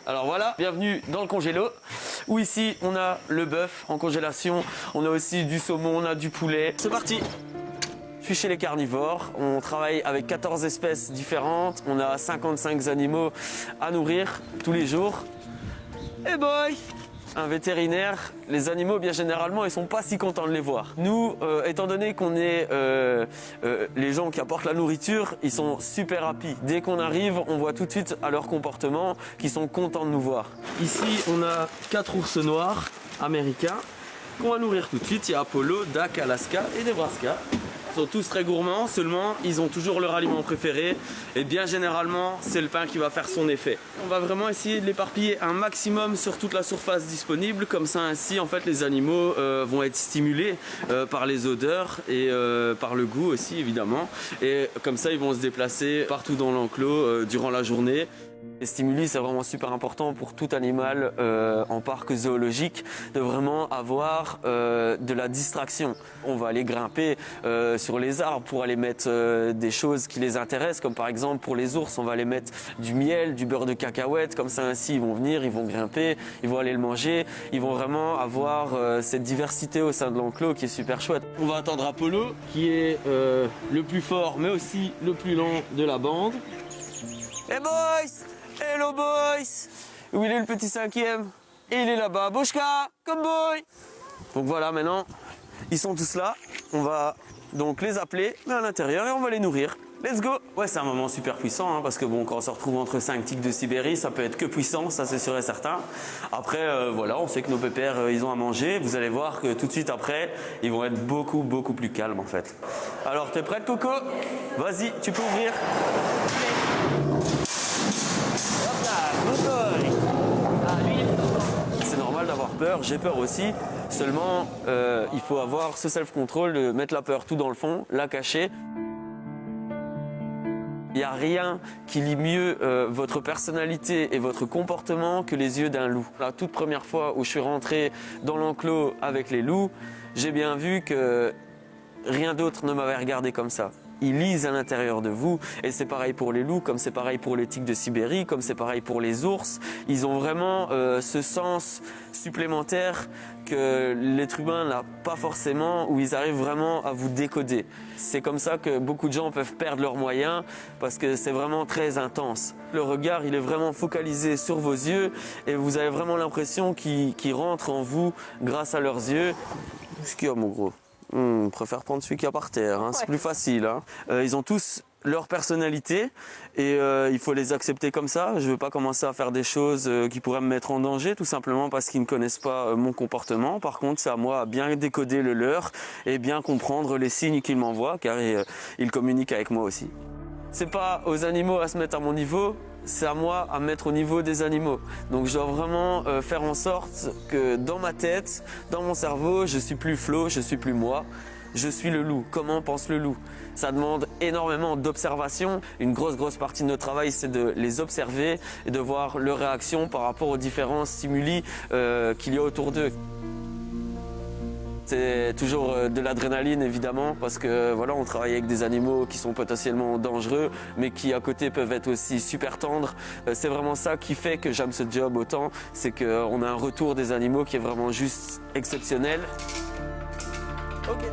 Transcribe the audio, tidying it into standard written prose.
Alors voilà, bienvenue dans le congélo, où ici on a le bœuf en congélation, on a aussi du saumon, on a du poulet. C'est parti! Je suis chez les carnivores, on travaille avec 14 espèces différentes, on a 55 animaux à nourrir tous les jours. Hey boy! Un vétérinaire, les animaux bien généralement ils sont pas si contents de les voir. Nous, étant donné qu'on est les gens qui apportent la nourriture, ils sont super happy. Dès qu'on arrive, on voit tout de suite à leur comportement qu'ils sont contents de nous voir. Ici on a 4 ours noirs américains qu'on va nourrir tout de suite. Il y a Apollo, Dak, Alaska et Nebraska. Ils sont tous très gourmands, seulement ils ont toujours leur aliment préféré et bien généralement c'est le pain qui va faire son effet. On va vraiment essayer de l'éparpiller un maximum sur toute la surface disponible, comme ça ainsi en fait les animaux vont être stimulés par les odeurs et par le goût aussi évidemment, et comme ça ils vont se déplacer partout dans l'enclos durant la journée. Les stimuli, c'est vraiment super important pour tout animal en parc zoologique, de vraiment avoir de la distraction. On va aller grimper sur les arbres pour aller mettre des choses qui les intéressent, comme par exemple pour les ours, on va aller mettre du miel, du beurre de cacahuète, comme ça ainsi ils vont venir, ils vont grimper, ils vont aller le manger, ils vont vraiment avoir cette diversité au sein de l'enclos qui est super chouette. On va attendre Apollo, qui est le plus fort mais aussi le plus lent de la bande. Hey boys! Hello boys! Où il est le petit cinquième? Il est là-bas. Bouchka! Come boy! Donc voilà, maintenant, ils sont tous là. On va donc les appeler à l'intérieur et on va les nourrir. Let's go! Ouais, c'est un moment super puissant, hein, parce que bon, quand on se retrouve entre 5 tigres de Sibérie, ça peut être que puissant, ça c'est sûr et certain. Après, voilà, on sait que nos pépères, ils ont à manger. Vous allez voir que tout de suite après, ils vont être beaucoup plus calmes en fait. Alors, t'es prête, Coco? Vas-y, tu peux ouvrir. C'est normal d'avoir peur, j'ai peur aussi, seulement il faut avoir ce self-control de mettre la peur tout dans le fond, la cacher. Il n'y a rien qui lie mieux votre personnalité et votre comportement que les yeux d'un loup. La toute première fois où je suis rentré dans l'enclos avec les loups, j'ai bien vu que rien d'autre ne m'avait regardé comme ça. Ils lisent à l'intérieur de vous, et c'est pareil pour les loups, comme c'est pareil pour les tigres de Sibérie, comme c'est pareil pour les ours. Ils ont vraiment ce sens supplémentaire que l'être humain n'a pas forcément, où ils arrivent vraiment à vous décoder. C'est comme ça que beaucoup de gens peuvent perdre leurs moyens, parce que c'est vraiment très intense. Le regard, il est vraiment focalisé sur vos yeux, et vous avez vraiment l'impression qu'ils rentrent en vous grâce à leurs yeux. Qu'est-ce qu'il y a, mon gros? On préfère prendre celui qui est par terre, hein. C'est plus facile. Hein. Ils ont tous leur personnalité et il faut les accepter comme ça. Je ne veux pas commencer à faire des choses qui pourraient me mettre en danger, tout simplement parce qu'ils ne connaissent pas mon comportement. Par contre, c'est à moi à bien décoder le leur et bien comprendre les signes qu'ils m'envoient, car ils communiquent avec moi aussi. C'est pas aux animaux à se mettre à mon niveau, c'est à moi à me mettre au niveau des animaux. Donc je dois vraiment faire en sorte que dans ma tête, dans mon cerveau, je suis plus Flo, je suis plus moi. Je suis le loup. Comment pense le loup? Ça demande énormément d'observation. Une grosse partie de notre travail, c'est de les observer et de voir leurs réactions par rapport aux différents stimuli qu'il y a autour d'eux. C'est toujours de l'adrénaline évidemment, parce que voilà, on travaille avec des animaux qui sont potentiellement dangereux mais qui à côté peuvent être aussi super tendres. C'est vraiment ça qui fait que j'aime ce job autant, c'est qu'on a un retour des animaux qui est vraiment juste exceptionnel. Ok.